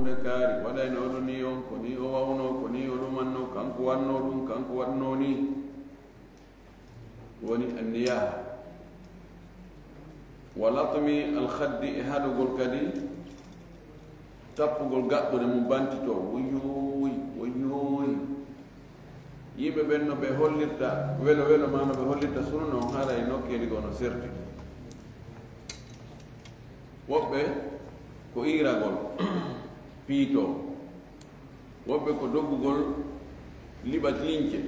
hunde kaari waɗayno oɗo ni on ko ni o wawno ko ni o ɗumanno kanko wanno ɗum kanko waɗno ni woni anniyaha wa latmi alkhaddi e haɗugol kadi tappugol gaɓɓude mum bantito woyoy woyoy yimɓe ɓen no ɓe hollirta welo welo ma no ɓe hollirta sunu noon hara e nokkeli ko no serti woɓɓe ko iragol piito woɓɓe ko doggugol liɓat lince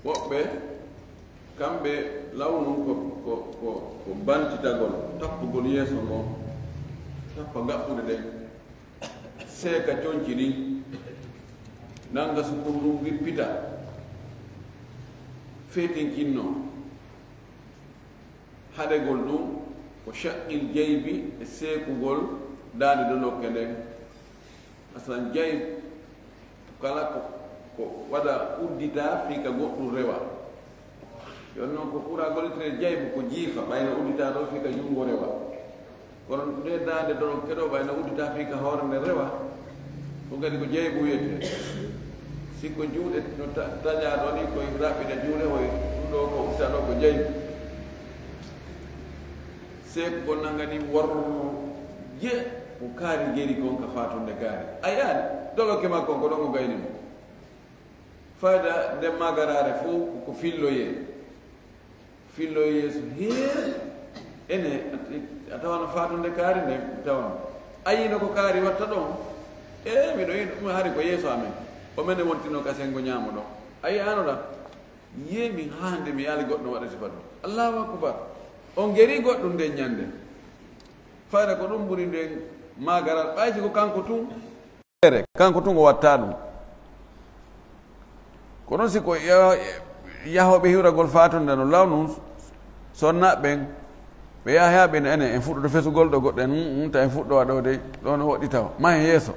woɓɓe kamɓe lawnum ko bantitagol tappugol yeeso ngo tappa gaɓɓude ɗen seeka coñci ɗin nanga sukur ɗum wippita feetinkinno haɗegol ɗum ko shaqqil jaybi e seekugol daande donokke nden asan jayb kala ko waɗa uddita fii ka goɗɗum rewa yon noon ko ɓura gollitere jaybu ko jiifa ɓayno uddita ɗo fii ka junngo rewa kono nde daande donokke ɗo ɓayno uddita fii ka hoore nde rewa ɗum kadi ko jaybu wiyete sikko juuɗe no taƴaɗo ni koye raɓɓiɗe juuɗe hoye ɗum ɗo ko uddita ɗo ko jaybu seekugol nangani worro je ko kaari geri kon ka fatunde kaari a yaani dogoke makko ko ɗon ko gayni mo fayda nde magarare fof ko filloye yeeso heer ene a tawano fatunde kaari nde tawano ayino ko kaari watta ɗon miɗo yi ɗum hari ko yeeso amen o mene wontino kasengo ñaamo ɗon a yanoɗa yemi hande mi yaali goɗɗo waɗa sifa ɗum allahu akbar on geri goɗɗum nden ñande fayda ko ɗum ɓuri nden magaral ɓaysi ko kanko tun o watta ɗum ko ɗon siko yahoɓe hiwragol fatunde no lawnu sonna ɓen ɓe yaha ɓen ene en fuɗɗoto fesugol ɗo goɗɗen ta en fuɗɗo waɗo de ɗo no woɗɗi taw ma hen yeeso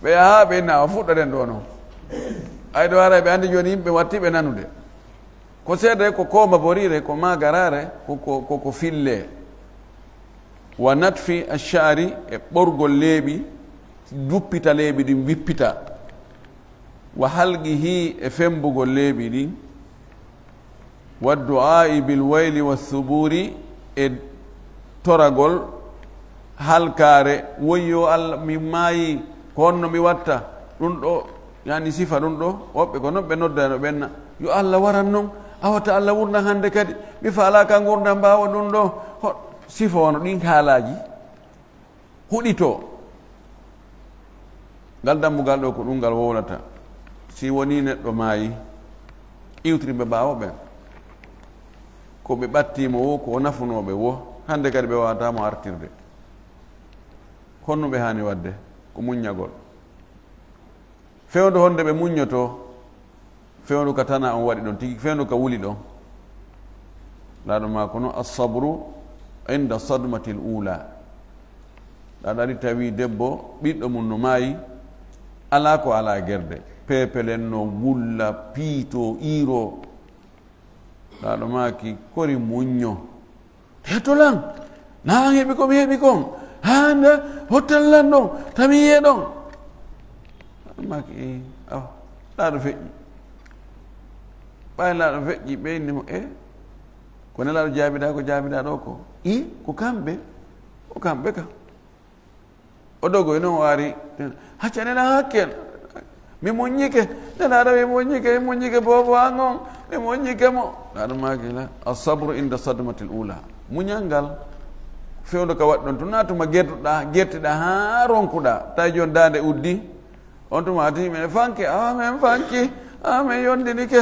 ɓe yaha ɓe na o fuɗɗoɗen ɗo noon ay ɗo ara ɓe andi joni yimɓe wattiɓe nanude ko seeɗa ko kooma borire ko magarare koko fille wa natfi ashari e ɓorgol leeɓi duppita leeɓi ɗin wippita wa halqihi e fembugol leeɓi ɗin wa du'ai bil wayli wa thuburi e toragol halkare woyyo Allah mi maayi ko honno mi watta ɗum ɗo yani sifa ɗum ɗo woɓɓe ko noon ɓe noddano ɓenna yo Allah waran noon awata Allah wurna hande kadi mi faalaka gurdam mbawa ɗum ɗo sifa wono ɗin haalaji huɗito ngal dammugal ɗo ko ɗum ngal wowlata si woni neɗɗo maayi iwtiriɓe ɓaawo ɓen ko ɓe ɓattimo wo ko nafunoɓe wo hande kadi ɓe wawatamo artirde honno ɓe hani wadde ko muññagol fewndu honde ɓe muññoto fewndu ka tana on waɗi ɗon tigi fewndu ka wuli ɗon laaɗo ma ko noon assabru inda sadmati l ula ɗaɗa ari tawi debbo ɓiɗɗo mum no maayi ala ko ala gerde pepelen no wulla piito iro ɗaɗo maki kori muñño hetolan na heeɓi ko mi heeɓi kon hande hottallan ɗon tami yiye ɗon ɗaɗo maki awa ɗaɗo feƴƴi ɓay laaɗo feƴƴi ɓeynimo ko nelaɗo jaabiɗa ko jaabiɗa ɗo ko ko kamɓe o kamɓe ka o dogoy noon waari hacca nena hakkel mi muññike nelaɗo mi muññike bobo an on mi muññike mo ɗaɗo makila asabru inda sadmati l ula muñal ngal fewdo ka waɗi ɗon to natuma gertuɗa ha ronkuɗa tawi joni dande uddi on tuma ati mine fanke amen fanki amen yondinike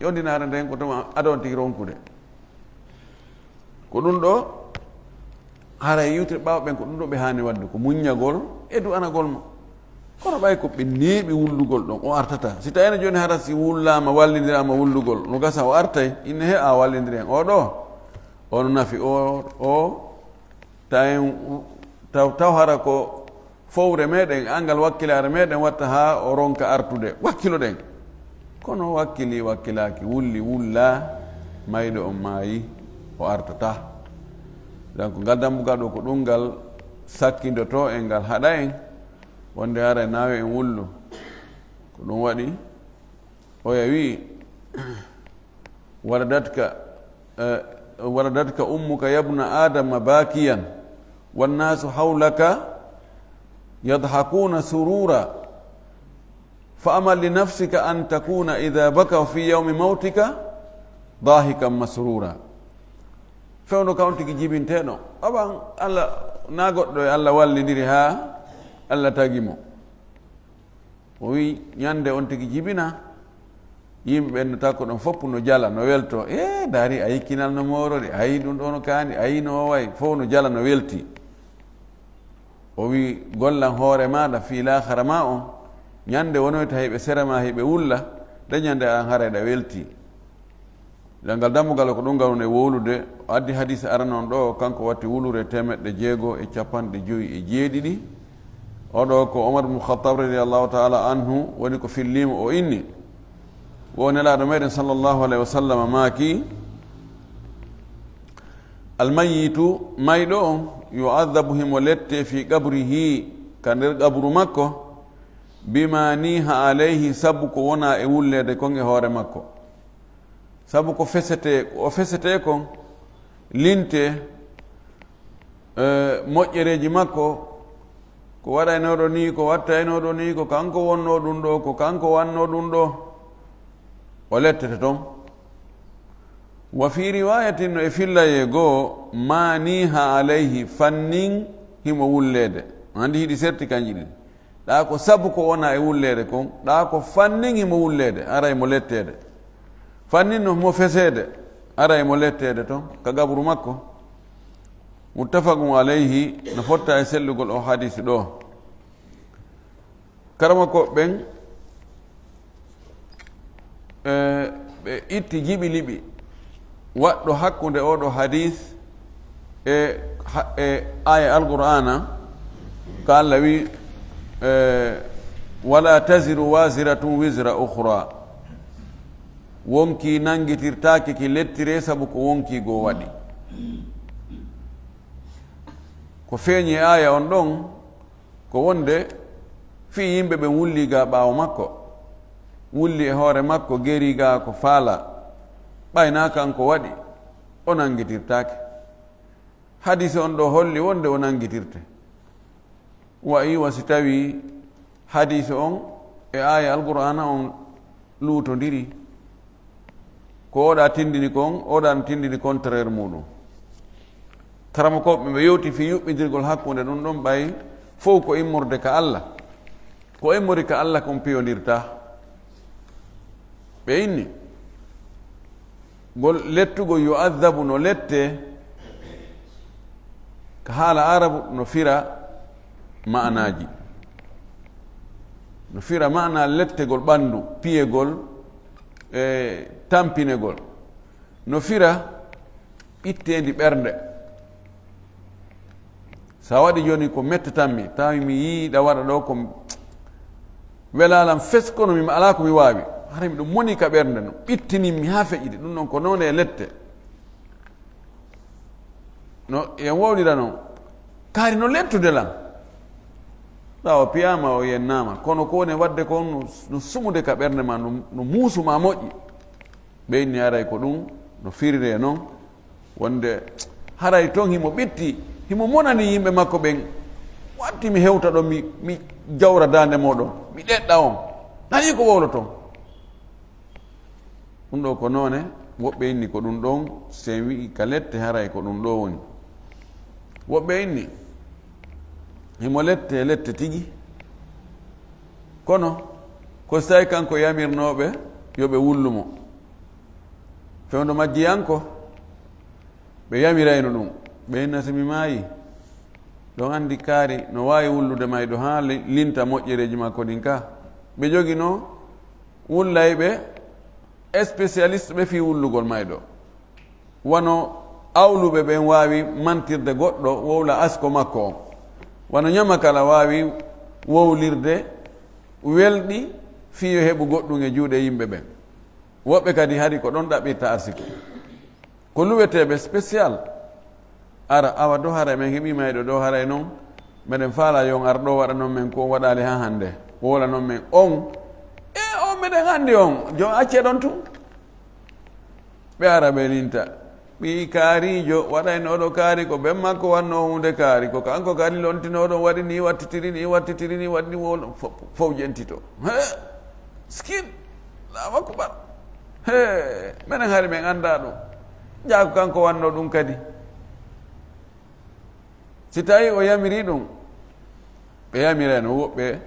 yondinare nden ko tuma adon tigi ronkude ko ɗum ɗo hara yiwtire ɓawa ɓen ko ɗum ɗo ɓe hani wadde ko muññagol e du'anagol ma kono ɓay ko ɓe neeɓi wullugol ɗon o artata si tawino joni hara si wullama wallidirama wullugol no gasa o artay inne he a wallidiri hen oɗo ono nafi o taw hara ko fowre meɗen angal wakkilare meɗen watta ha o ronka artude wakkilo ɗen kono wakkilaki wulli wulla mayɗo on maayi o artata donc ngal dambugal ɗo ko ɗum ngal sakkindoto e ngal haɗa en wonde hara nawe en wullu ko ɗum waɗi oya wi waladatka ummuka yabna adama bakiyan wannasu hawlaka yadhakuna surura fa amal li nafsika an takuna idha baka fi yawmi mawtika dahikan masrura fewno kam tigi jibinteɗo aɓan allah na goɗɗo e allah wallidiri ha allah tagimo o wi ñande on tigi jibina yimɓe ɓen takko ɗon fopp no jala no welto daari a yikkinal no morori ayi ɗum ɗo no kaani ayi no way fof no jala no welti o wi gollan hoore maɗa fi lahara ma on ñande wonoyta heɓe sere ma heɓe wulla dañande an harayɗa welti ngal dammugal ko ɗum ngal e wowlude o addi hadise aranon ɗo kanko watti wulure 657 oɗo ko omar ibn khattab radiallahu taala anhu woni ko fillima o inni wo nelaɗo meɗen sallllahu alayhi wa sallam maaki almayitu mayɗo on yuadabu himo lette fi qabrihi ka nder qabru makko bima niha alayhi sabu ko wona e wullede kon e hoore makko sabu ko fesete kon linte moƴƴereji makko ko waɗaynoɗo ni ko wattaynoɗo ni ko kanko wonno ɗum ɗo ko kanko wanno ɗum ɗo o lettete toon wa fi riwayatin no e fillaye goo ma niha alayhi fannin himo wullede andi hiɗi serti kanji ɗiɗi ɗa ko sabu ko wona e wullede kon ɗa ko fannin himo wullede ara emo lettede fannin no mo fesede ara emo lettede toon ka gabru makko muttafaqun alayhi no fotta e sellugol o hadisi ɗo karama ko ɓen ɓe itti jiɓi liɓi waɗɗo hakkude oɗo hadis e aya alqur'ana ko allah wi wala taziru wasiratun wisra ukhra wonki nangitirtaki ki lettire sabu ko wonki go waɗi ko feeñi aya on ɗon ko wonde fi yimɓe ɓe wulliga ɓaawo makko wulli e hoore makko geriga ko faala ɓayna kanko waɗi o nangitirtake hadise on ɗo holli wonde o nangitirte wayi wasi tawi hadise on e aya alqur'ana on luutodiri ko oɗa tindini kon oɗan tindini contraire muɗum karama koɓe ɓe yewti fi yuɓɓidirgol hakkude ɗum ɗon ɓay fof ko immorde ka allah ko immori ka allah kon piyodirta ɓe inni gol lettugo yuadabu no lette ka haala arabu no fira ma'anaji no fira ma'na lettegol ɓandu piyegol e tampinegol no fira ittendi ɓernde sa waɗi joni ko mettatanmi tawi mi yiiɗa waɗa ɗo ko welalam fes kono mi ala ko mi wawi hara miɗo moni ka ɓernde no ɓittinimmi ha feƴƴiɗi ɗum ɗon ko noon e lette no en wowlira noon kaari no lettude lam tawa piyama o yennama kono ko woni wadde ko no sumude ka ɓernde ma no muusuma moƴƴi ɓeyni haray ko ɗum no firire noon wonde haray toon himo ɓitti himo monani yimɓe makko ɓen watti mi hewta ɗo mi jawra dande moɗon mi ɗeɗɗa on nani ko wowlo toon ɗum ɗo ko noone woɓɓe inni ko ɗum ɗon sen wi'i ka lette haray ko ɗum ɗo woni woɓɓe inni himo lette tigi kono ko so tawi kanko yamirnoɓe yoɓe wullumo fewndo majjiyanko ɓe yamirayno ɗum ɓe inna somi maayi ɗon andi kaari no wawi wullude mayɗo ha linta moƴƴereji makko ɗin ka ɓe jogino wullayɓe spécialiste ɓe fi wullugol mayɗo wono awluɓe ɓen wawi mantirde goɗɗo wowla asko makko on wono ñama kala wawi wowlirde welɗi fiyo heɓu goɗɗum e juuɗe yimɓe ɓen woɓɓe kadi hari ko ɗon ɗaɓɓirta arsiko ko luweteɓe spécial ara awa do haray men heɓi mayɗo do haray noon meɗen faala yon ar ɗo waɗa noon men ko waɗali ha hande wola noon men on on meɗen anndi on jon acce ɗon tun ɓe ara ɓe linta ɓi kaarijo waɗayno oɗo kaari ko ɓen makko wanno hunde kaari ko kanko kadi lontinoɗon waɗi ni wattitiri ni wattitiri ni waɗni wol fof jentito skin Allahu akbar minen hari men annda ɗum jaako kanko wanno ɗum kadi si tawi o yamiri ɗum ɓe yamireno woɓɓe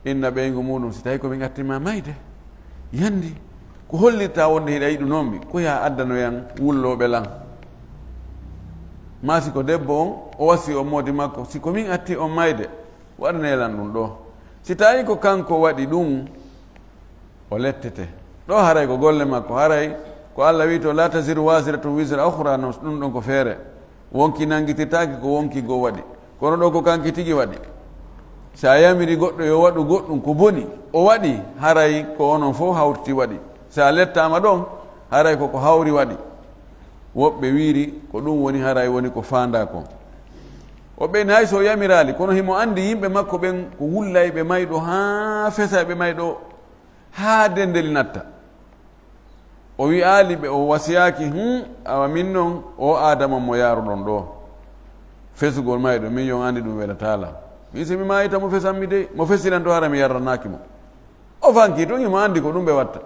inna ɓeygu muɗum si tawi komin artima mayde yandi ko hollirta wonde hiɗa yiɗu noon mi ko ya addanoyan wulloɓe lan ma si ko debbo on o wasi o moodi makko si komin atti on mayde waɗanelan ɗum ɗo si tawi ko kanko waɗi ɗum o lettete ɗo haray ko golle makko haray ko Allah wi to la taziru wasiratun wisra ukhra no ɗum ɗon ko feere wonki nangitirtaki ko wonki go waɗi kono ɗo ko kanki tigi waɗi sa yamiri goɗɗo yo waɗu goɗɗum ko boni o waɗi haray ko onon fof hawtiti waɗi sa lettama ɗon haray koko hawri waɗi woɓɓe wiiri ko ɗum woni haray woni ko fanda kon o ɓeyni hay so yamirali kono himo andi yimɓe makko ɓen ko wullay ɓe mayɗo ha fesa ɓe mayɗo ha dendeli natta o wi'ali ɓe o wasiyaki awa min noon o adama mo yaruɗon ɗo fesugol mayɗo min yon andi ɗum welatala mi somi mayita mo fesanmi de mo fesinan to hara mi yarranaki mo o fanki tun himo andi ko ɗum ɓe watta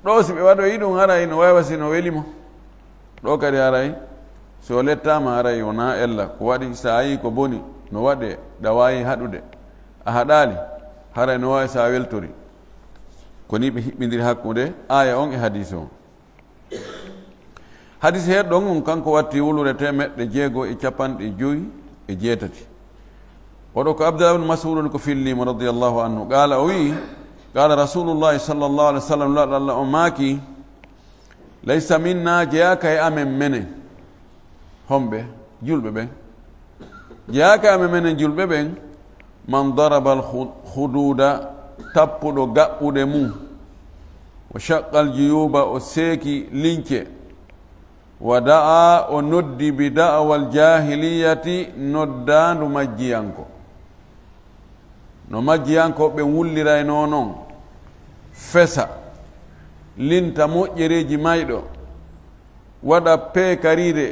ɗo si ɓe waɗoyi ɗum haray no wawa si no welimo ɗo kadi haray so lettama haray wona ella ko waɗi sa yi ko boni no waɗe ɗa wawi haɗude a haɗali haray no wawi sa weltori ko ni ɓe hiɓɓidiri hakkude aya on e hadise on hadise heɗɗon on kanko watti wulure temeɗɗe 6:50 oɗo ko abdullah ibn mas'ud ko fillimo radiyallahu anhu qala o wi qala rasulullahi sallallahu alaihi wasallam la Allah o maaki laysa minna jeyaka e amen menen homɓe julɓe ɓen jeyaka e amen menen julɓe ɓen man daraba al hududa tappuɗo gaɓɓuɗe mum o shaqqal juyuba o seeki lince wa da'a o noddi bi da'awal jahiliyati noddandu majjiyanko no majjiyankoɓe wullirayno noon fesa linta moƴƴereji mayɗo waɗa peekaride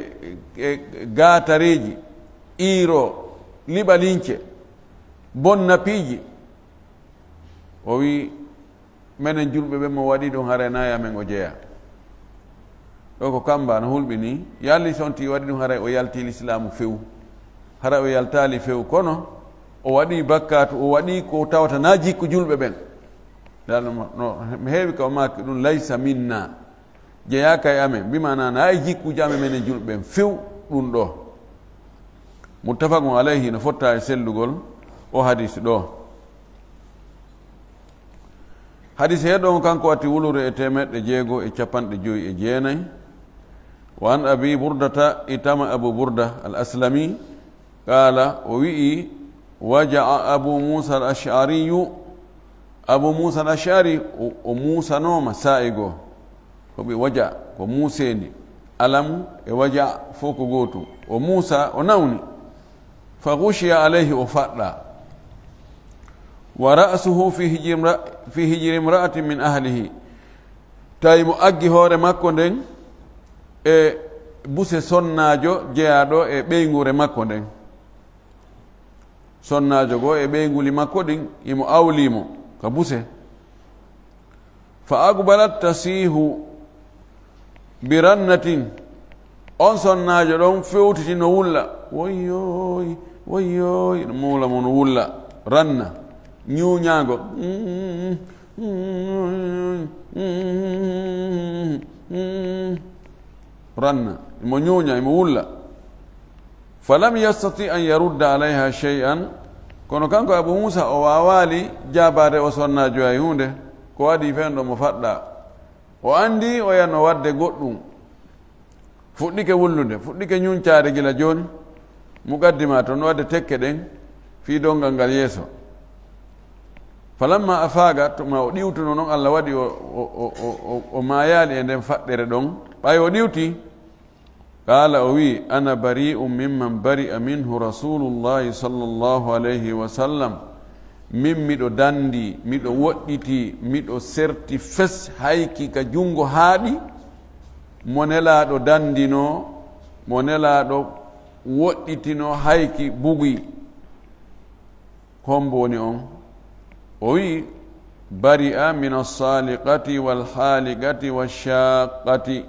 e gatareji iiro liɓa lince bonna piiji o wi menen julɓe ɓe mo waɗi ɗum haray nayi amen o jeeya ɗo ko kamba no hulɓini yalli sonti waɗi ɗum haray o yalti l'islamu few haray o yaltali few kono o waɗi bakkatu o waɗi ko tawata na jikku julɓe ɓen no mi heewi ka o maki ɗum laysa minna jeyaka e amen mbimana nayi jikkuji amen menen julɓe ɓen few ɗum ɗo muttafaqun alayhi no fotta e sellugol o hadise ɗo hadise heɗon kanko watti wulure e 659 wa an abi burdata itama abu burda al aslami qala o wi'i waja'a abu musa al ash'ariyu abu musa al ash'ari o musanoma sa'i go koɓe waja ko musendi alamu e waja fof ko gotum o musa o nawni fa ghushiya alayhi o faɗɗa wa ra'suhu fi hijri imra'atin min ahlihi tawi mo aggi hoore makko nden e buse sonnajo jeyaɗo e ɓeygure makko nden sonnajo go e ɓeyguli makko ɗin imo awlimo ka buse fa aqbalat tasihu bi rannatin on sonnajo ɗon fewtiti no wulla woyyoy woyyoy ɗum mawla mo no wulla ranna ñuuñaago ranna imo ñuuña imo wulla falam yastati an yarudda alayha shay'an kono kanko abu musa o wawali jabade o sonnaajo ay hunde ko waɗi fen ɗo mo faɗɗa o andi o yanno wadde goɗɗum fuɗɗike wullude fuɗɗike ñuncade gila joni muqaddima to no wadde tekke ɗen fi dongal ngal yeeso falamma afaga tuma o ɗiwtuno noon Allah waɗi o mayali e nden faɗɗere ɗon ɓay o ɗiwti qala o wi ana bari'um mimman bari'a minhu rasulullahi sallllahu alayhi wa sallam, min miɗo dandi, miɗo woɗɗiti, miɗo serti fes hayki ka jungo haaɗi mo nelaɗo dandino, mo nelaɗo woɗɗitino hayki bugi. hombo woni on? o wi bari'a min alsaliqati walhaligati walshaqati.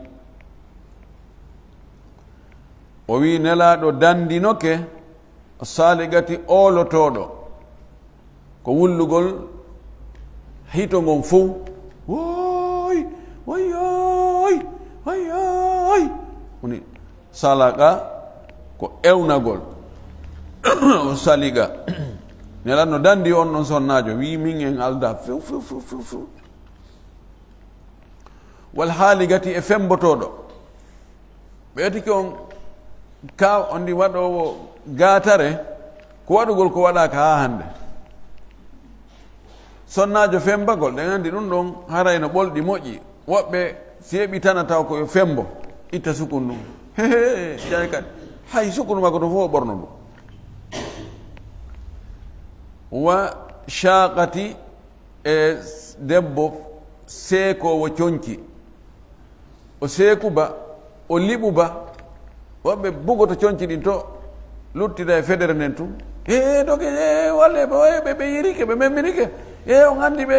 o wi nelaɗo dandinoke saligati olotoɗo, ko wullugol hito ngon fof, woy woyoy woyoy, woni salaqa ko ewnagol o saliga. nelanno dandi on ɗon sonnajo wi min en alda few few few few few. wal haaligati e fembotoɗo, ɓeytiki on ka on ndi waɗowo gatare ko waɗugol ko waɗaka ha hande. sonnajo fembagol ɗen andi ɗum ɗon harayno ɓolɗi moƴƴi. woɓɓe si heɓi tana taw koyo fembo itta sukun ɗum, hehe jay kadi hay sukunu makko to fof o ɓorno ɗum. wa shaqati e debbo seekowo conki, o seekuba o liɓuba. woɓɓe bugoto conci ɗin to luttida e federe nden tum, doke walle ɓe yirike ɓe memminike, on andi ɓe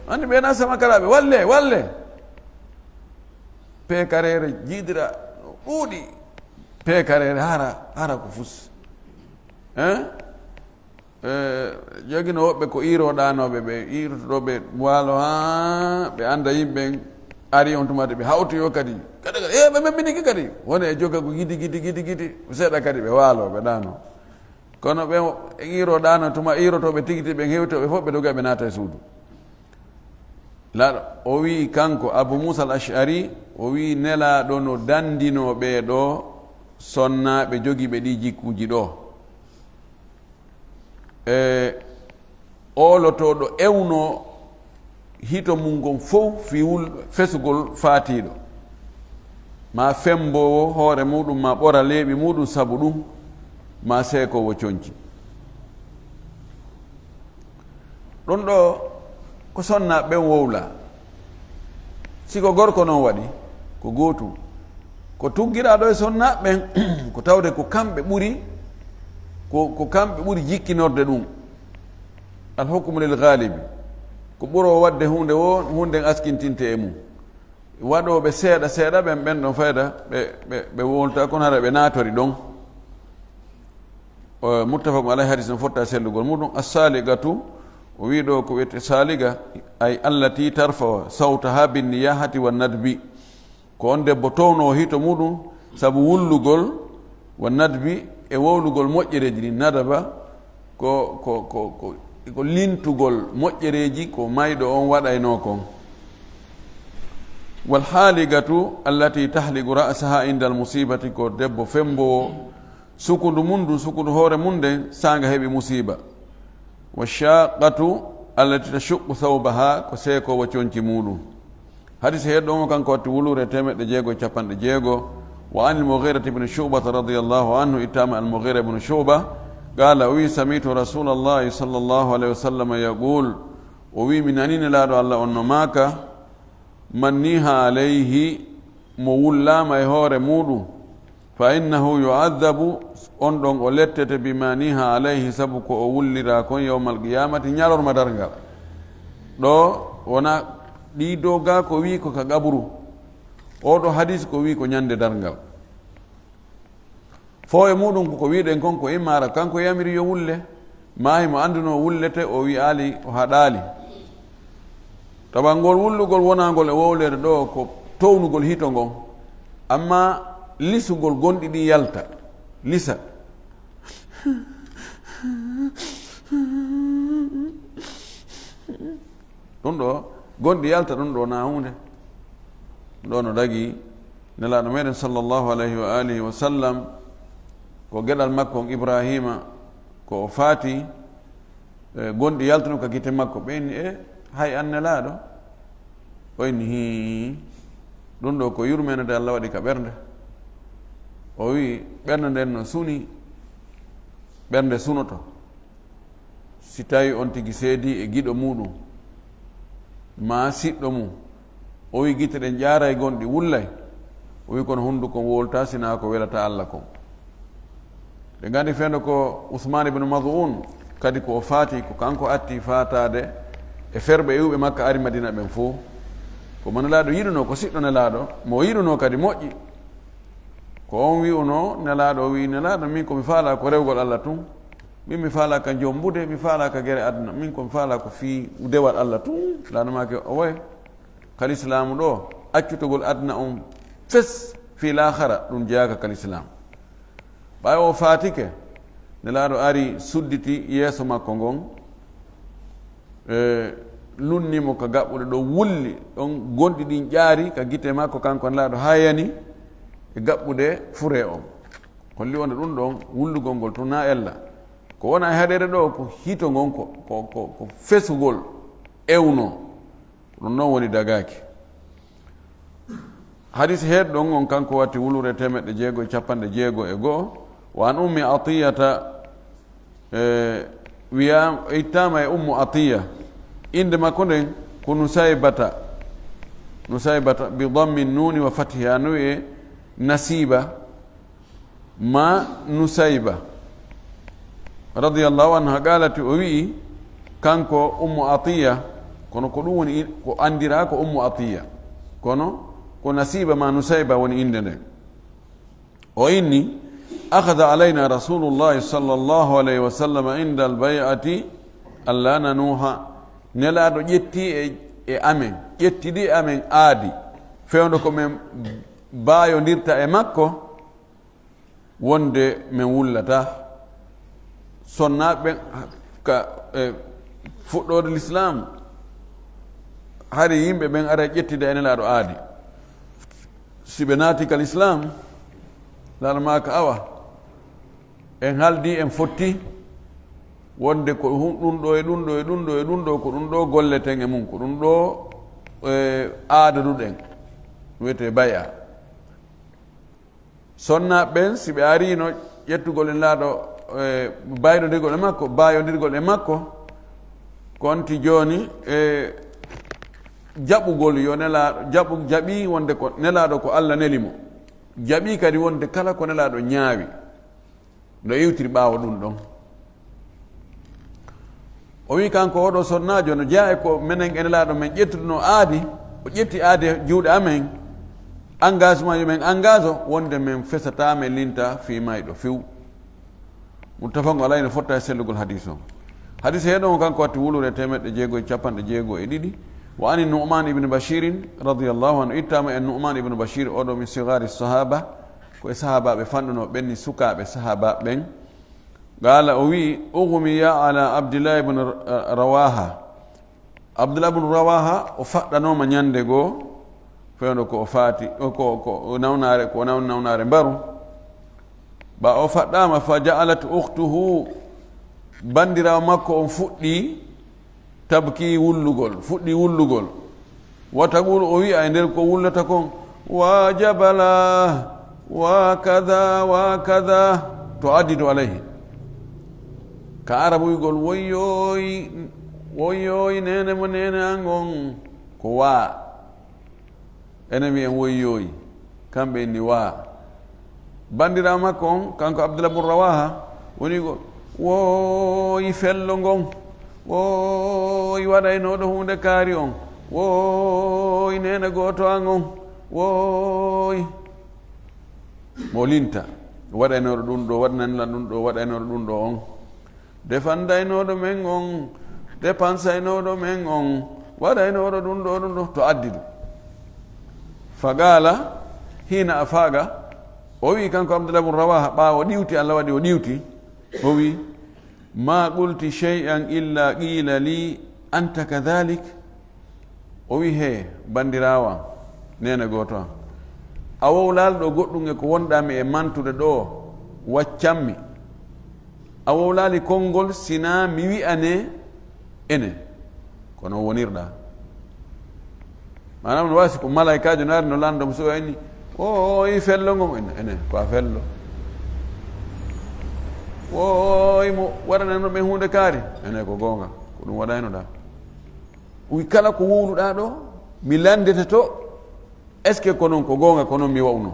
andi ɓe na samakalaɓe, walle pekarere jiidira ɗuuɗi, pekarere hara ko fus. jogino woɓɓe ko iroɗanoɓe, ɓe irotoɗoɓe waalo ha ɓe anda yimɓe ari on tumade ɓe hawtoyo kadi kadi ɓe memminiki kadi woni e joga ko gidi seeɗa kadi ɓe waalo ɓe ɗano. kono ɓe iroɗano tuma irotoɓe tigiti ɓe hewtoɓe fof ɓe doga ɓe naata e suudu. laɗo o wi kanko Abu Musa al Ash'ari, o wi nelaɗo no dandino ɓeɗo sonnaɓe jogiɓe ɗi jikkuji ɗo, olotoɗo ewno hito mum ngon fof fiwul fesugol faatiɗo, ma fembowo hoore muɗum, ma ɓora leeɓi muɗum sabu ɗum, ma seekowo conci. ɗon ɗo ko sonna ɓen wowla. siko gorko noon waɗi ko gootu, ko tuggiraɗo e sonna ɓen ko tawde ko kamɓe ɓuri ko kamɓe ɓuri jikkinorde ɗum. alhukmu lil ghalibi, ko ɓuro wadde hunde wo hunden askintinte e mum. waɗoɓe seeɗa ɓen ɗon fayda ɓe wolta kono hara ɓe naatori ɗon. muttafaqun alayhi hadis no fotta sellugol muɗum. assaligatu o wi ɗo ko wiyete saliga ay allati tarfa sawtaha binniyahati wa nadbi, ko on debbo towno hito muɗum sabu wullugol, wa nadbi e wowlugol moƴƴereji ɗi. nadaba ko lintugol moƴƴereji ko mayɗo on waɗayno kon. wal haaligatu allati tahligu ra'saha inda al musibati, ko debbo fembowo sukundu mundu sukundu hoore munde sanga heɓi musiba. wa shaqatu allati tashuqqu thawbaha, ko seekowo conci muɗum. hadis heɗɗo o kanko watti wulure 650. wa an al-Mughira ibn Shu'bah radiyallahu anhu, itama al-Mughira ibn Shu'bah qala wi sami'tu rasulallahi sallallahu alayhi wa sallam yaqul, o wi mi nanine laaɗo Allah on no maka, man niha alayhi, mo wullama e hoore muɗum, fa innahu yu'adhabu, on ɗon o lettete bima niha alayhi, sabu ko o wullira kon yawmal qiyamati, ñalorma dargal. ɗo wona ɗiɗo ga ko wi ko ka gabru, oɗo hadis ko wi ko ñande dargal. fo e muɗum ko wiɗen kon ko immara kanko yamiri yo wulle, maahi mo anduno wullete, o wi ali o haɗali. tabangol wullugol wonagol e wowlede ɗo ko townugol hito ngon, amma lisugol gonɗi ɗi yalta lisa. ɗum ɗo gonɗi yalta, ɗum ɗo na hunde. ɗo no dagi nelaɗo meɗen sallllahu alayhi wa alihi wa sallam, ko geɗal makko on Ibrahima, ko o faati gonɗi yaltuno ka gite makko. ɓeyni hay an nelaɗo, ɓoyni hi ɗum ɗo ko yurmenede Allah waɗi ka ɓernde. o wi ɓernde nden no suni ɓernde sunoto si tawi on tigi seedi e giɗo muɗum ma siɗɗo mum o wi gite ɗen ƴaaray gonɗi wullay o wi kono hunnduko wolta sina ko welata Allah kon ɓe gandi fendo ko Usman ibn Maz'un kadi ko o faati ko kanko atti fatade e ferɓe iwɓe Makka ari Madina ɓen fof ko mo nelaɗo yiɗuno ko siɗɗo nelaɗo mo yiɗuno kadi moƴƴi ko on wi'uno nelaɗo o wi nelaɗo min komi faala ko rewgol Allah tun min mi faala ka jombude mi faala ka guere aduna min komi faala ko fi dewal Allah tun lanomake o way kal islamu ɗo accutogol aduna on fes fi lahara ɗum jeyaka kal islam ɓay o fatike nelaɗo ari sudditi yeeso makko ngon lunnimo ka gaɓɓuɗe ɗo wulli ɗon gonɗi ɗin ƴaari ka guite makko kanko nelaɗo ha yani e gaɓɓude fure on holli wonde ɗum ɗon wullugol ngol tun na ella ko wona e haɗere ɗo ko hito ngon ko fesugol ewno ɗum noon woni dagaki hadis heeɗ ɗon on kanko watti wulure 650 wa an ummi atiyata wiya ittama e ummu atiya inde makko nden ko nusaybata bi dammi nuni wa fathiha no wiye nasiba ma nusayba radiyallahu anha qalati o wi'i kanko ummu atiya kono ko ɗum woni ko andira ko ummu atiya kono ko nasiba ma nusayba woni inde nden o inni akhadha alayna rasulullahi sallallahu alayhi wa sallam inda albay'ati alla nanuha nelaɗo ƴetti e amen ƴettidi e amen aadi fewndo ko men baayondirta e makko wonde min wullata sonnaɓe ka fuɗɗode l'islam hari yimɓe ɓen ara ƴettide e nelaɗo aadi si ɓe naati ka l'islam lalmaka awa en haldi en fotti wonde ko ɗum ɗo e ɗum ɗo e ɗum ɗo e ɗum ɗo ko ɗum ɗo golleten e mum ko ɗum ɗo aada duɗen wiyete baya sonnaɓen si ɓe arino ƴettugol en laaɗo baynodirgol e makko bayodirgol e makko konti joni jaɓugol yo nelaɗo jaɓi wonde ko nelaɗo ko Allah nelimo jaɓi kadi wonde kala ko nelaɗo ñaawi no iwtiri ɓaawo ɗum ɗon o wi kanko oɗo sonnajo no jeeya e ko minen e nelaɗo men ƴettuduno aadi o ƴetti aadi juuɗe amen engagement yo men engage o wonde min fesata min linta fimayɗo few muttafagu alayhi no fotta e sellugol hadis o hadis heɗon kanko watti wulure 652 wa ani Nu'man ibn Bashirin radiyallahu anhu ittama en Nu'man ibn Bashir oɗo min sigari sahaba ko e sahabaɓe fanɗuno ɓenni sukaɓe sahaba ɓen qala o wi ughmiya ala Abdullah ibn Rawaha Abdullah ibn Rawaha o faɗɗanoma ñande goo fewndo ko o faati ko nawnare ko nawnare mbaru ba o faɗɗama fa ja'alat ukhtuhu bandirawo makko on fuɗɗi tabki fuɗɗi wullugol watagol o wi'a e nder ko wullata kon wa jabala wa kada to addidu alayhi ka arabu wigol woyyoyi nene mo nene angon ko wa enen wiyen woyyoyi kamɓe ni wa bandirawo makko on kanko Abdullah ibn Rawaha woni go woyi fello ngon woyi waɗaynoɗo hunde kaari on woyi nene goto an on woyi mo linta waɗaynoɗo ɗum ɗo waɗnanla ɗum ɗo waɗaynoɗo ɗum ɗo on defandaynoɗo men on dépensaynoɗo men on waɗaynoɗo ɗum ɗo to addidu fagala hina a faaga o wi kanko Abdullah ibn Rawaha ɓaawo ɗiwti Allah waɗi o ɗiwti o wi ma qulti shay'an illa qila li anta kadhalik o wi he bandirawa nene goto an a wowlal ɗo goɗɗum e ko wonɗami e mantude ɗo waccanmi a wowlali konngol sina mi wi'ane enen kono wonirɗa manam no wasi ko malaikajo naari no landom so wayni o i fello ngon ene ko a fello o mo waɗanano ɓe hunde kaari ene ko goonga ko ɗum waɗaynoɗa uy kala ko wowluɗa ɗo mi landete to est ce que ko noon ko goonga ko noon mi wawno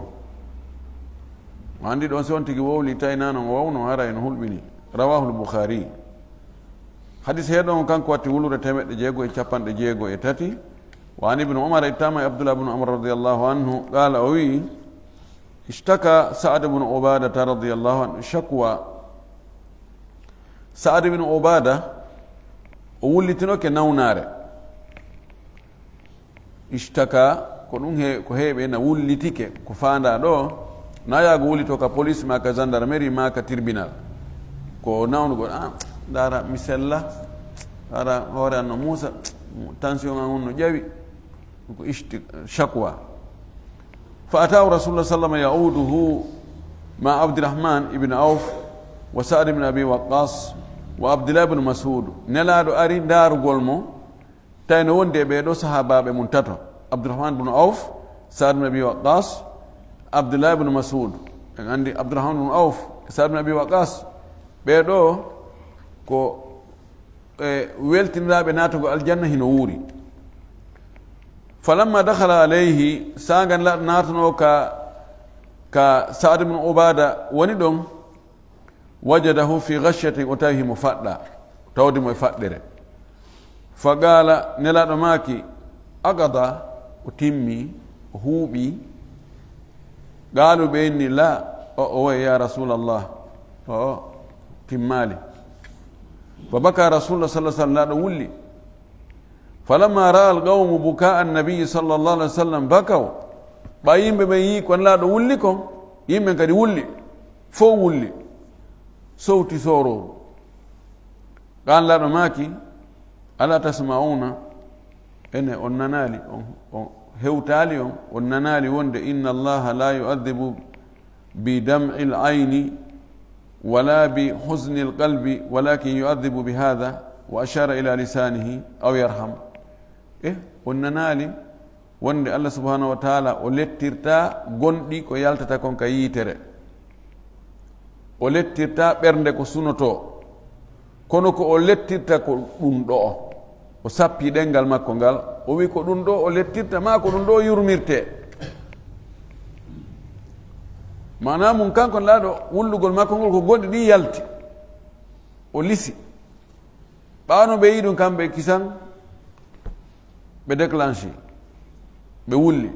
andi ɗon si on tigi wowli tawi nanon o wawno hara eno hulɓini rawahul boukhari hadis heɗon kanko watti wulude 653 وعن ابن عمر اتام عبد الله بن عمر رضي الله عنه قال اوي اشتكى سعد بن عبادة رضي الله عنه شكوى سعد بن عبادة ولتنوك نونار اشتكى كنون كهيب انا ولتيك كفاندا دو نايا ولتو كا بوليس ما كا جاندارميري ما كا تربينال كو ناون غو دارا مسلا دارا هورا no موسى تنسيون انو جاوي شكوى فأتاه رسول الله صلى الله عليه وسلم يعوده مع عبد الرحمن بن عوف وسعد بن أبي وقاص وعبد الله بن مسعود نلادو أري دار غولمو تاينو وندي بيدو صحابة بمنتاتو عبد الرحمن بن عوف سعد بن أبي وقاص عبد الله بن مسعود عندي عبد الرحمن بن عوف سعد بن أبي وقاص بيدو كو ويلتنرابي ناتو الجنة هنا ووري فلما دخل عليه ساغن لا ناتنو ka سعد بن عبادة وندم وجده في غشة أتاه مفضى تودي مفضر فقال نلا دماكي أقضى وتمي هوبي قالوا بإني لا أو يا رسول الله تمالي فبكى رسول الله صلى الله عليه وسلم لا ولي فلما راى القوم بكاء النبي صلى الله عليه وسلم بكوا بايم بيي كون لا وليكم يمن كدي ولي فو ولي صوتي سورو قال لا ماكي الا تسمعون ان وننالي هوتالي وننالي وند ان الله لا يؤذب بدمع العين ولا بحزن القلب ولكن يؤذب بهذا واشار الى لسانه او يرحم onnanali wonde Allah subhanahu wa ta'ala o lettirta gondi ko yaltata kon ka yitere o lettirta bernde ko sunoto kono ko o lettirta ko ɗum ɗo o sappi ɗengal makko ngal o wi ko ɗum ɗo o lettirta ma ko ɗum ɗo yurmirte mana mum kanko laaɗo wullugol makko ngol ko gondi ɗi yalti o lisi ɓawno ɓe yi ɗum kamɓe kisan ɓe déclenché ɓe wulli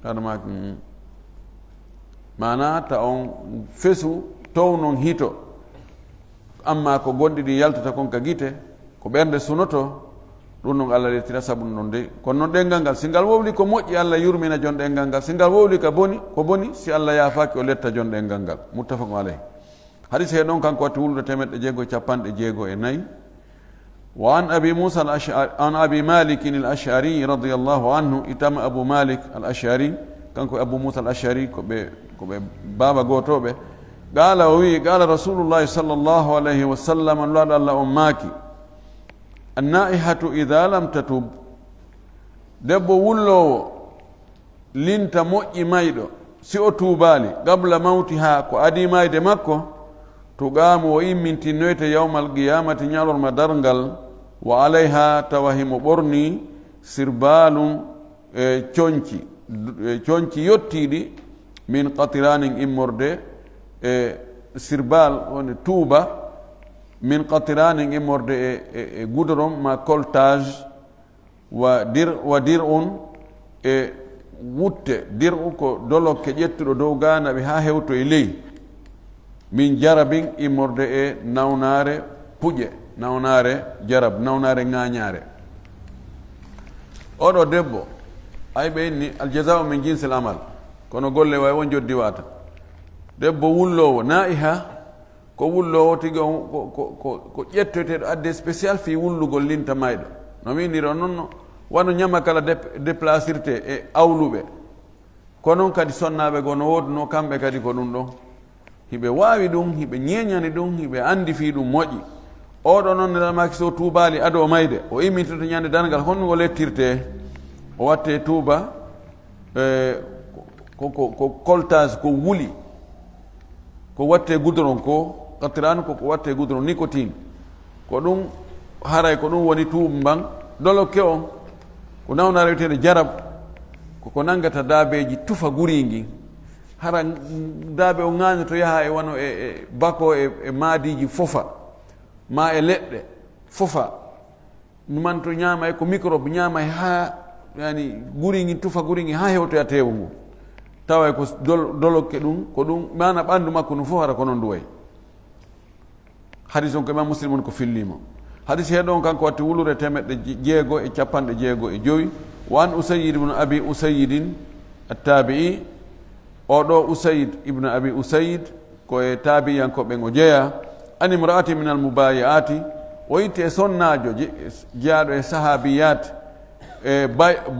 taɗuma mana ta on fesu tow noon hito amma ko gonɗi ɗi yaltata kon ka guite ko ɓernde sunoto ɗum noon Allah lettira sabu noon de kono noon ɗengal ngal si ngal wowli ko moƴƴi Allah yurmina jon ɗengal ngal si ngal wowli ko boni si Allah yafaki o letta jon ɗengal ngal muttafaqu alayh hadis he ɗon kanko watti wulde 654 وعن أبي موسى الأشعري عن أبي مالك الأشعري رضي الله عنه إتم أبو مالك الأشعري كان أبو موسى الأشعري كوبي بابا غوتوبه قال رسول الله صلى الله عليه وسلم لا الله أماكي النائحة إذا لم تتوب دبو ولو لنت مؤي مايدو سيو توبالي قبل موتها كو أدي مايد مكو تقام وإن تنويت يوم القيامة نيالور مدرنغل وعليها توهم برني سربال تشونكي يوتيدي من قطران إمورد سربال توبة من قطران إمورد غودرون ما كولتاج ودرء ووت درء كو دولو كجيتو دوغانا بها هيوتو إلي من جرب إمورد ناوناري بوجي nawnare jarab nawnare ngañare oɗo debbo ay ɓe inni aljazau min jinsil amal kono golle way won joddi wata debbo wullowo naiha ko wullowo tigi ko ƴettoteɗo adde spécial fi wullugol linta mayɗo no winiro noon wano ñama kala déplacirte e awluɓe ko noon kadi sonnaɓe go no woduno kamɓe kadi ko ɗum ɗon hiɓe wawi ɗum hiɓe ñeñani ɗum hiɓe andi fi ɗum moƴƴi oɗo noon nelalmaki so tuubali ado mayde o immitoto ñande dangal honno o lettirte o watte tuuba ko coltage ko wuli ko watte goudron ko qatran ko watte goudron nicotine ko ɗum haray ko ɗum woni tuumban doloke on ko nawna rewtede jarab koko nangata daabeji tufa guringi hara daabe o ŋaño to yaha e wano e bako e maadiji fofa ma e leɗɗe fofa numan to ñaama e ko microbe ñaama e ha yani guringi tufa guringi ha hewtoya tewo ngu tawa ko doloke ɗum ko ɗum mana ɓandu makko ɗum fof hara ko noon duway hadis on ko imam muslim on ko fillimo hadis heɗon kanko watti wulure 665 wa an usayid ibnu abi usayidin attabi'i oɗo usayid ibnu abi usayid koye tabiyankoɓe ngo jeeya an imraati min al mubayiati o yitte e sonnajo jeyaɗo e sahabiyat e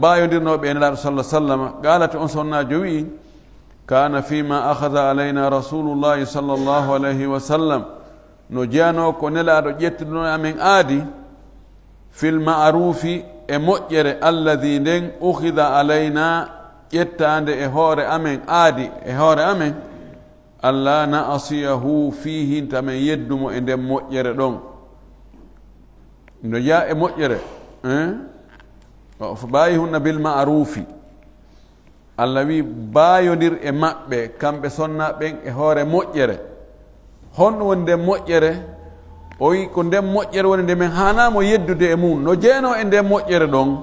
bayodirnoɓe e nelaɗo sallah sallam qalate on sonnajo wi kana fima akhada alayna rasulullahi sallllahu alayhi wa sallam no jeyano ko nelaɗo ƴettuɗo amen aadi fil ma'rufi e moƴƴere alladi nden ukhida alayna ƴettande e hoore amen aadi e hoore amen alla na'asiyahu fihi tamen yeddumo e nden moƴƴere ɗon no jeya e moƴƴere bayihunna bil ma'rufi allah wi bayodir e maɓɓe kamɓe sonnaɓen e hoore moƴƴere honɗum woni nden moƴƴere o wi ko nden moƴƴere woni nde min hanamo yeddude e mum no jeeno e nden moƴƴere ɗon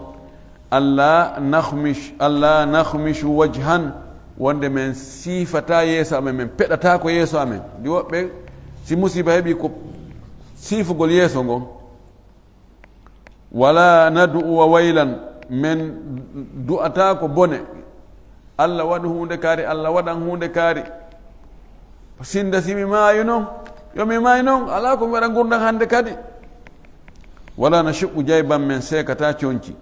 allah nahmishu wajhan wonde min siifata yeeso amen min peɗata ko yeeso amen ɗi woɓɓe si musiba heeɓi ko siifugol yeeso ngon wala nadu'uwa waylan min du'ata ko bone allah waɗu hunde kaari allah waɗan hunde kaari sinda simi maayi noon yomi maayi noon ala ko mi waɗa gurdan hannde kadi wala na suɓɓu jayban min seekata coñci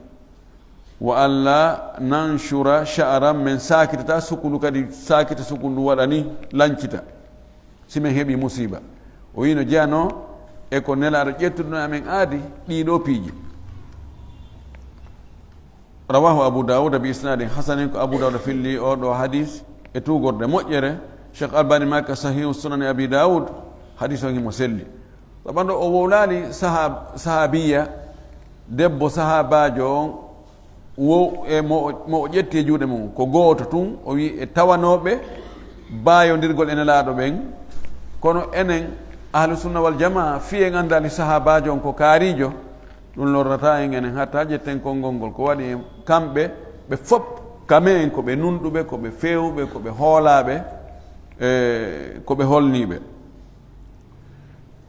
wa alla nanshura sha'ran min sakitata sukundu kadi sakita sukundu waɗani lancita simin heeɓi musiba o wino jeyano e ko nelaɗo ƴettuɗo amen aadi ɗiɗo piiji rawahu abu dawuda bi isnadin hasanin ko abu dawuda filli oɗo hadis e tugorde moƴƴere cheikh albani maka sahihu sunani abi dawud hadis o himo selli saɓanɗo o wowlali sahabiya debbo sahabajo on wo e mo o ƴetti e juuɗe mum ko gooto tun o wi e tawanoɓe bayodirgol ene laaɗo ɓen kono enen ahlu sunna wal jamaa fiye gandali sahabajo on ko kaarijo ɗum lorrata en enen hatta ƴetten konngol ngol ko waɗi kamɓe ɓe fop kame en koɓe nunɗuɓe koɓe fewɓe koɓe hoolaɓe koɓe holniɓe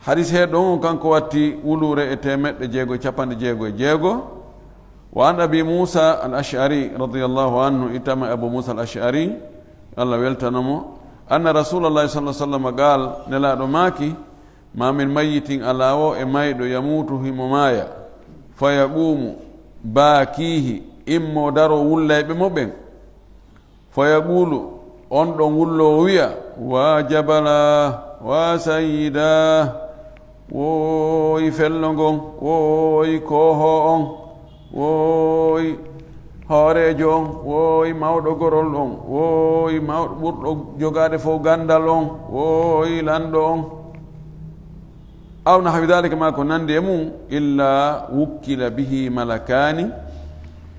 hadis heɗon kanko watti wulure e 656 wa an abi musa al ash'ari radiyallahu anhu itama abu musa al ash'ari allah weltanamo anna rasulallahi sallallahu alaihi wasallam gal nelaɗo maaki ma min mayyitin ala o e mayɗo yamutu himo maaya fa yaqumu baakihi immo daro wullayɓe mo ɓen fa yaqulu on ɗon wullo wiya wa jabala wa sayyida woy fello ngon woy koho on woy hoorejo on woy mawɗo gorol on woy mawɗo ɓurɗo jogade fof gandal on woy lanɗo on aw nahwi dalika ma ko nandi e mum illa wukkila bihi malakani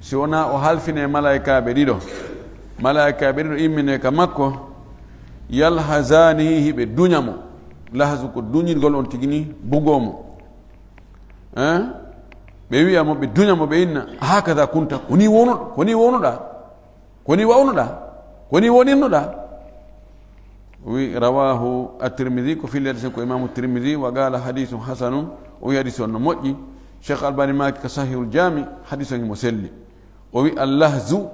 si wona o halfine malaikaɓe ɗiɗo malaikaɓe ɗiɗo immine ka makko yalhazanihi ɓe duñamo lahzu ko duñirgol on tigini bugomo ɓe wiyamo ɓe duñamo ɓe inna hakada kunta koni wonuɗa koni wonirnoɗa wi rawahu at-tirmidhi ko fillede sen ko imamu tirmidhi wa qala hadithun hasanun o wi hadith on no moƴƴi cheikh albani maki ka sahihul jami hadith on himo selli o wi allahzu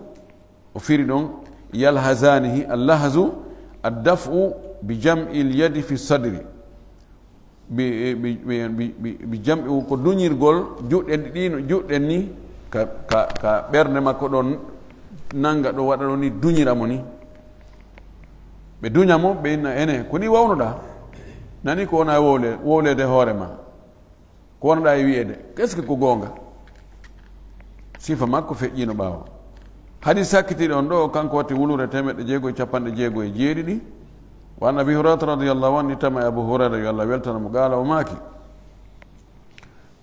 o firi ɗon yalhazanihi allahzu addafu bi jam'i lyadi fi sadri bi jam'i ko duñirgol juɗɗen ɗino juɗɗen ni ka ɓernde makko ɗon nanga ɗo waɗa ɗo ni duñiramo ni ɓe duñamo ɓe inna ene koni wawnoɗa nani ko wona wowlede hoore ma ko wonɗa e wiyede qu'est ce que ko gonga sifa makko feƴƴino ɓaawo hadis sakkitiɗo on ɗo kanko watti wulure temeɗɗe jeegoye capanɗe jeegoye e jeeɗiɗi wa an abi hurairata radiallahu anhu tama e abou hurayra yo allah weltanamo gaala o maaki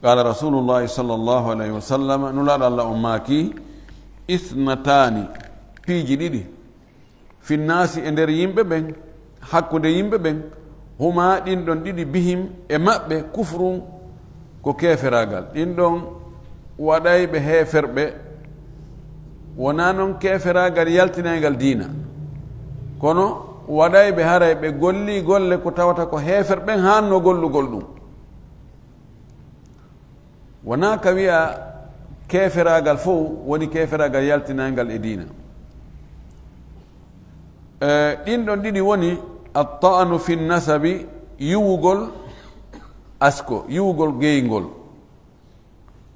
qala rasulullahi sallllahu alayhi wa sallam nulaɗo allah on maaki ithnatani piiji ɗiɗi finnasi e nder yimɓe ɓen hakkude yimɓe ɓen huma ɗin ɗon ɗiɗi bihim e maɓɓe kufrum ko keferagal ɗin ɗon waɗayɓe heeferɓe wona noon keferagal yaltinaygal diina kono waɗayɓe haray ɓe golli golle ko tawata ko heeferɓen hanno gollugol ɗum wona ka wiya keferagal fof woni keferagal yaltinaygal e diina ɗin ɗon ɗiɗi woni attanu fi nasabi yiwugol asko yiwugol geyngol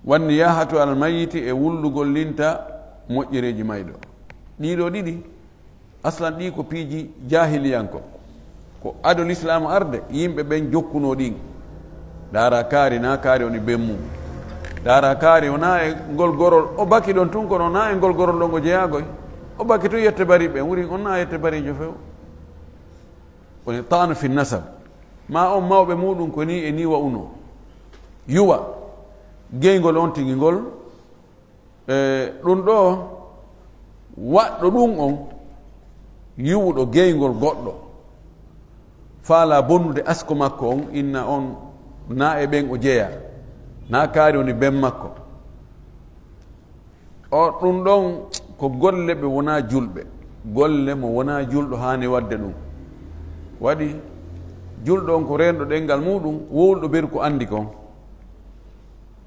wanni yahatu almayiti e wullugol linta moƴƴereji mayɗo ɗiɗo ɗiɗi aslan ɗi ko piiji jahiliyanko ko adol islam arde yimɓe ɓen jokkuno ɗin dara kaari na kaari woni bemmum dara kaari wona e ngol gorol o bakki ɗon tun kono na e ngol gorol ɗon ngo jeeyagoy o bakki tun yette bari ɓe wuri on na yette barijo few woni tanu fi nasab ma on mawɓe muɗum ko ni e ni wa uno yuwa geygol on tigi ngol ɗum ɗo waɗɗo ɗum on yiwuɗo geygol goɗɗo faala bonnude asko makko on inna on na e ɓen o jeeya na kaari woni ben makko o ɗum ɗon ko golle ɓe wona julɓe golle mo wona julɗo hani wadde ɗum waɗi julɗo on ko renɗo ɗengal muɗum wowluɗo ɓeri ko andi kon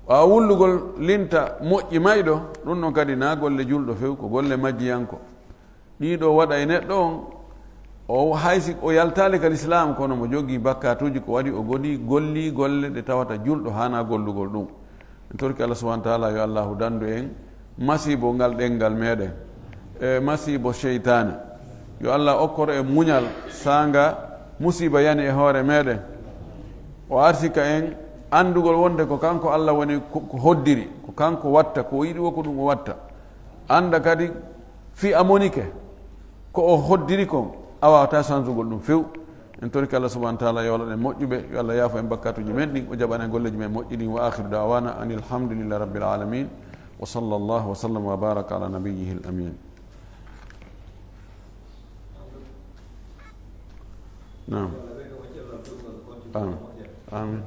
wawa wullugol linta moƴƴi mayɗo ɗum ɗon kadi na golle julɗo few ko golle majjiyanko ɗiɗo waɗa e neɗɗo on o haysi o yaltali kal islam kono mo jogui bakkatuji ko waɗi o golli golle ɗe tawata julɗo hana gollugol ɗum en torki allah subahana taala yo allahu dandu en masibo ngal ɗengal meɗen e masibo cheytane yo allah okkoro e muñal sanga musiba yani e hoore meɗen o arsika en andugol wonde ko kanko allah woni ko hoddiri ko kanko watta ko yiɗi wo ko ɗum o watta anda kadi fi amonike ko o hoddiri kon a wawata changegol ɗum few en torki allah subahana taala yo allah ɗen moƴƴuɓe yo allah yaafo en bakkatuji men ɗin o jaɓana golleji men moƴƴi ɗin wa akhiru dawana an alhamdulillah rabbil alamin wa sallallahu wa sallam wa baraka ala nabiyihi l amin nam amin amin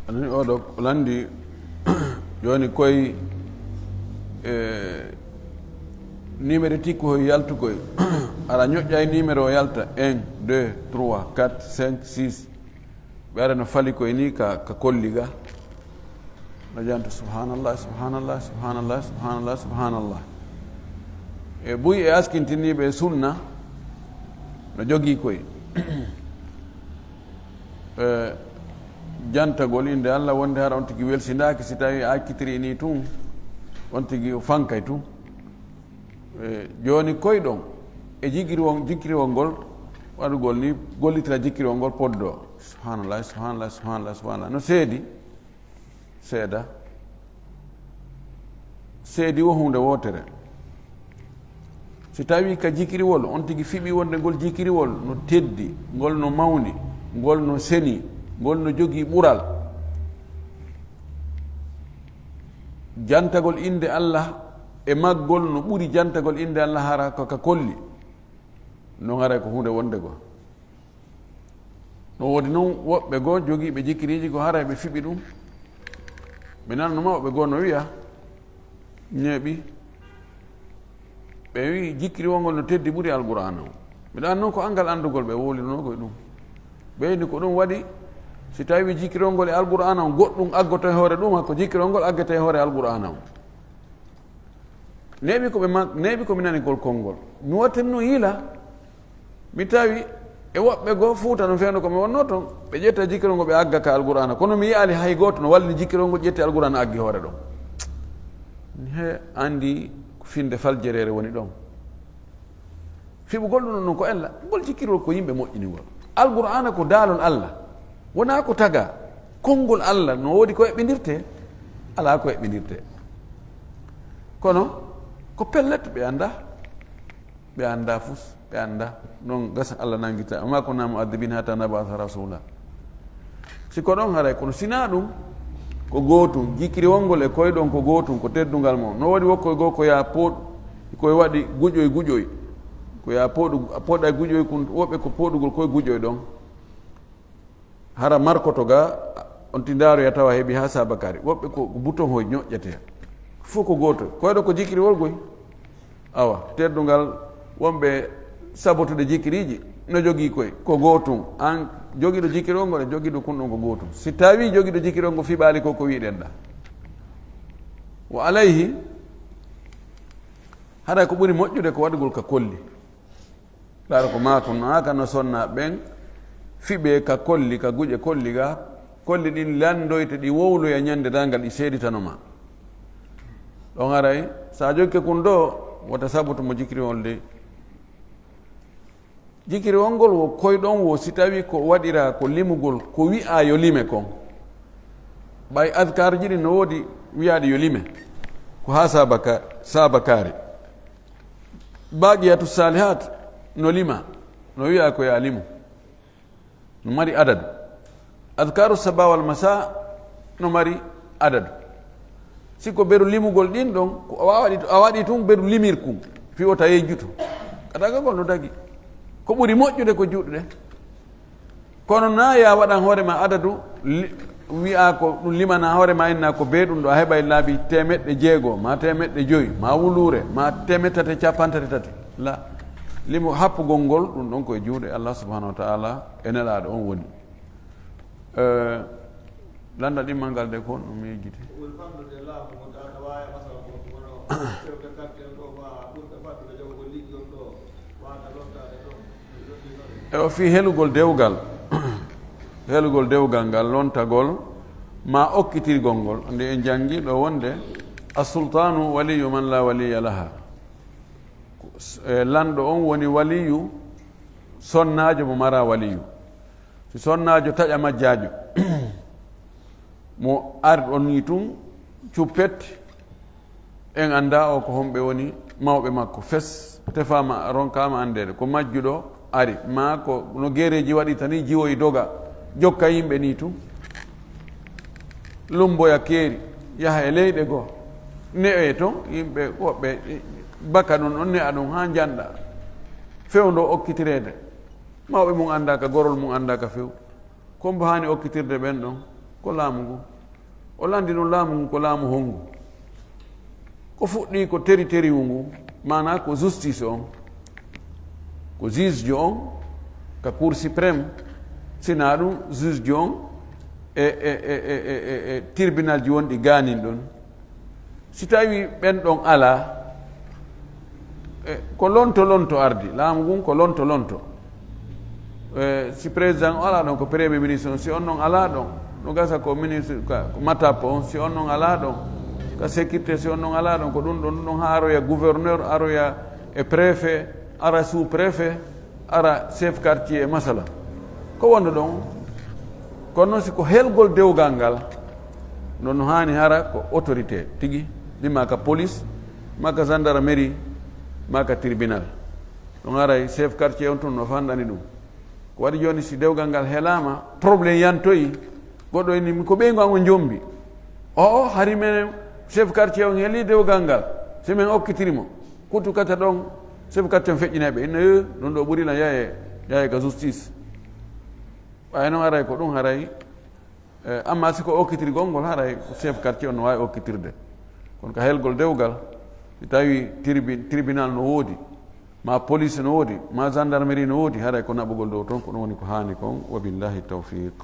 anani oɗo landi joni koye numéro tikku hoye yaltukoye aɗa ñoƴƴa e numéro o yalta 1 2 3 4 5 6 ɓe ara no fali koye ni ka kolliga no janta subhanallah subhanallah subhanallah subhanallah subhanallah e buy e askintiniɓe sunna no jogui koye jantagol inde allah wonde hara on tigui welsindaki si tawi a accitiri ni tun on tigui fankay tun joni koyɗon e jikkiriwol ngol waɗugol ni gollitira jikkiriwol ngol poddo subhanallah subhanallah subhanallah subhanallah no seedi seeda seedi wo hunde wotere si tawi ka jikkiriwol on tigui fiɓi wonde ngol jikkiriwol no teddi ngol no mawni ngol no seni ngol no jogui ɓural jantagol inde allah e maggol no ɓuri jantagol inde allah hara koka kolli non haray ko hunde wonde go no wodi noon woɓɓe goo jogiiɓe jikkiriji ko haray ɓe fiɓi ɗum ɓe nananoma woɓɓe goo no wiya ñeeɓi ɓe wi jikkiri wongol no teddi ɓuri alqur'an o miɗa annon ko angal andugol ɓe wolinonogo e ɗum ɓeyni ko ɗum waɗi si tawi jikkirolngol e alqur'ana o goɗɗum aggoto e hoore ɗum hakko jikkirolngol aggete e hoore alqur'ana o neeɓi neeɓi komi nani gol konngol mi wattanno yiila mi tawi e woɓɓe goo fuuta no fewno komi wonno toon ɓe ƴetta jikkirolngol ɓe agga ka alqur'ana kono mi yiyali hay gooto no wallini jikkirolngol ƴetti alqur'ana aggi hoore ɗon he andi finde faljerere woni ɗon fiɓugol ɗum noon ko ella ngol jikkirol ko yimɓe moƴƴinigol alqur'ana ko daalol allah wona ko taga konngol allah no woodi ko eɓɓinirte ala ko eɓɓinirte kono ko pellet ɓe anda fus ɓe anda noon gasa allah nangita amma ko namu addibin hata nabasa rasula siko ɗon haray kono sina ɗum ko gootum jikkiri wongol e koye ɗon ko gootum ko teddungal mo no waɗi wokkoye goo ko ya pooɗ koye waɗi guƴoy ko ya poɗa guƴoy kon woɓɓe ko poɗugol koye guƴoy ɗon hara markoto ga on tindaroya tawa heeɓi ha sabakari woɓɓe ko bouton hoye ñoƴƴete fof ko gooto koyɗo ko jikkiri wolgoy awa teddungal wonɓe sabotude jikkiriji no jogii koye ko gootum an jogiiɗo jikkiri olngol e jogiiɗo kunɗon ko gootum si tawi jogiiɗo jikkiri olngol fiɓaali ko wiɗen ɗa wa alayhi haɗa ko ɓuri moƴƴude ko waɗugol ka kolli ɗaɗa ko maka no sonna ɓen fiɓe ka kolli ka guƴe kolli ga kolli ɗin landoyte ɗi wowloya ñande dangal ɗi seeditanoma ɗon aray sa jokke kun ɗo wota sabutu mo jikkiri olde jikkiri olngol wo koyɗon wo si tawi ko waɗira ko limugol ko wi'a yo lime kon ɓay adkar ji ɗi no woodi wiyaɗi yo lime ko ha sabakari baqiyatu salihat no lima no wiya ko ya limu no mari adadu adkaru saba wal masa no mari adadu siko beru limugol ɗin ɗon a waɗi tun beru limirkum fiwota yejjuto kadagagol no dagi ko ɓuri moƴƴude ko juuɗe kono na ya waɗan hoorema adadu wi'a ko ɗum limana hoorema inna ko be ɗum ɗo a heɓay laabi 600 ma 500 ma wulure ma 350 la limu happugol ngol ɗum ɗon koye juuɗe allah subhanahu wa taala e nelaɗo on woni landa ɗimmal ngal de ko ɗum yejjiti e o fi helugol dewgal helugol dewgal ngal lontagol ma okkitirgol ngol nde en jangi ɗo wonde asultanu waliyu man la waliya laha lanɗo on woni waliyu sonnajo mo mara waliyu si sonnajo taƴa majjajo mo arɗon ni tun cuppet en anda o ko homɓe woni mawɓe makko fes tefama ronkama andede ko majjuɗo ari ma ko no guereji waɗi tani jiwoyi doga jokka yimɓe ni tun lumboya keeri yaha e leyɗe goo ne'e toon yimɓe woɓɓe baka ɗum on ne'a ɗum ha janɗa fewdo okkitirede mawɓe mum andaka gorol mum andaka few kombo hani okkitirde ɓen ɗon ko laamu ngu o landi ɗum laamu ngu ko laamu honngu ko fuɗɗi ko teriwu ngu mana ko justice on ko juge jo on ka cour suprême sina ɗum juge jo on e tribunal ji wonɗi ganin ɗon si tawi ɓen ɗon ala ko lonto ardi laamu ngun ko lonto si président o ala ɗon ko premier ministre on si on noon ala ɗon no gasa ko ministre ko matapo on si on noon ala ɗon ka sécurité si on noon ala ɗon ko ɗum ɗon ha aroya gouverneur aroya e préfet ara sous préfet ara chef quartier e masala ko wonno ɗon kono noon siko helgol dewgal ngal noon hani hara ko autorité tigi ɗimma ka police maka gendarmerie maka tribunal ɗon aray chef quartier on tun no fanɗani ɗum ko waɗi joni si dewgal ngal helama probléme yantoyi goɗɗo ini ko ɓeygu an o jombi o hari men chef quartier on heeli dewgal ngal si min okkitirimo kuttu kata ɗon chef quartier on feƴƴineɓe inno ɗum ɗo ɓurila yaye ka justice ɓay noon aray ko ɗum haray amma siko okkitirgol ngol haray chef quartier on no wawi okkitirde kono ka helgol dewgal si tawi tribunal no woodi ma police no wodi ma gendarmerie no wodi haɗa ko naɓugol ɗo toon ko ɗum woni ko hani kon wa billahi tawfiq